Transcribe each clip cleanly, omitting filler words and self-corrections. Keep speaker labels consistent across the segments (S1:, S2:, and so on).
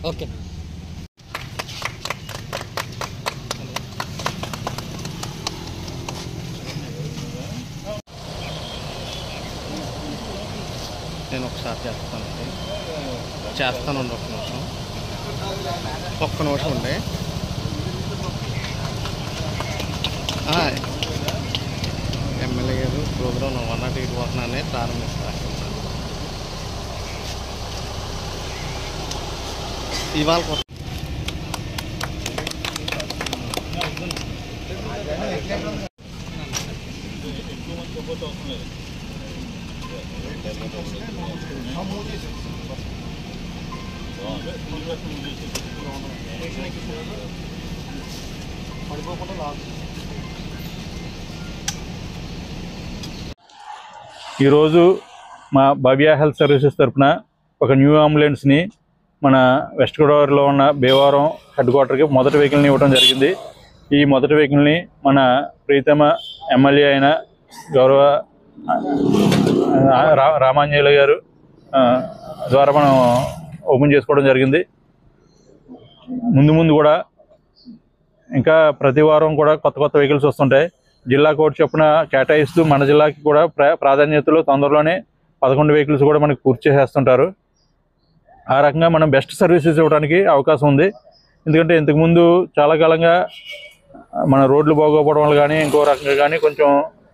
S1: Okay. నేను ఒకసారి చేస్తానండి ఒక్క నిమిషం ఉండే. ఎమ్మెల్యే గారు ప్రోగ్రామ్ 108 వాహనాన్ని ప్రారంభిస్తారు. ఇవాళ
S2: ఈరోజు మా భవ్య హెల్త్ సర్వీసెస్ తరఫున ఒక న్యూ అంబులెన్స్ని మన వెస్ట్ గోదావరిలో ఉన్న భీమవరం హెడ్ క్వార్టర్కి మొదటి వెహికల్ని ఇవ్వడం జరిగింది. ఈ మొదటి వెహికల్ని మన ప్రీతమ ఎమ్మెల్యే అయిన గౌరవ రామాంజనేయులు గారు ద్వారా మనం ఓపెన్ చేసుకోవడం జరిగింది. ముందు కూడా ఇంకా ప్రతి వారం కూడా కొత్త వెహికల్స్ వస్తుంటాయి. జిల్లా కోడ్ చొప్పున కేటాయిస్తూ మన జిల్లాకి కూడా ప్రాధాన్యతలో తొందరలోనే 11 వెహికల్స్ కూడా మనకి పూర్తి చేసేస్తుంటారు. ఆ రకంగా మనం బెస్ట్ సర్వీసెస్ ఇవ్వడానికి అవకాశం ఉంది. ఎందుకంటే ఇంతకుముందు చాలా కాలంగా మన రోడ్లు బాగోపోవడం వల్ల కానీ ఇంకో రకంగా కానీ కొంచెం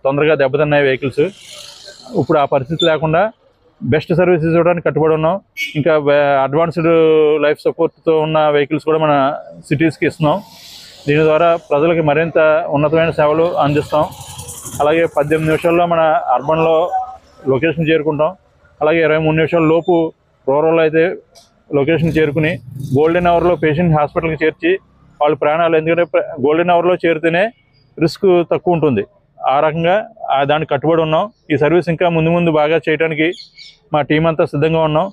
S2: తొందరగా దెబ్బతిన్నాయి వెహికల్స్. ఇప్పుడు ఆ పరిస్థితి లేకుండా బెస్ట్ సర్వీసెస్ ఇవ్వడానికి కట్టుబడి ఉన్నాం. ఇంకా అడ్వాన్స్డ్ లైఫ్ సపోర్ట్తో ఉన్న వెహికల్స్ కూడా మన సిటీస్కి ఇస్తున్నాం. దీని ద్వారా ప్రజలకి మరింత ఉన్నతమైన సేవలు అందిస్తాం. అలాగే 18 నిమిషాల్లో మన అర్బన్లో లొకేషన్ చేరుకుంటాం. అలాగే 23 నిమిషాల లోపు రూరల్లో అయితే లొకేషన్ చేరుకుని గోల్డెన్ అవర్లో పేషెంట్ హాస్పిటల్కి చేర్చి వాళ్ళ ప్రాణాలు, ఎందుకంటే గోల్డెన్ అవర్లో చేరితేనే రిస్క్ తక్కువ ఉంటుంది. ఆ రకంగా దానికి కట్టుబడి ఉన్నాం. ఈ సర్వీస్ ఇంకా ముందు బాగా చేయడానికి మా టీం అంతా సిద్ధంగా ఉన్నాం.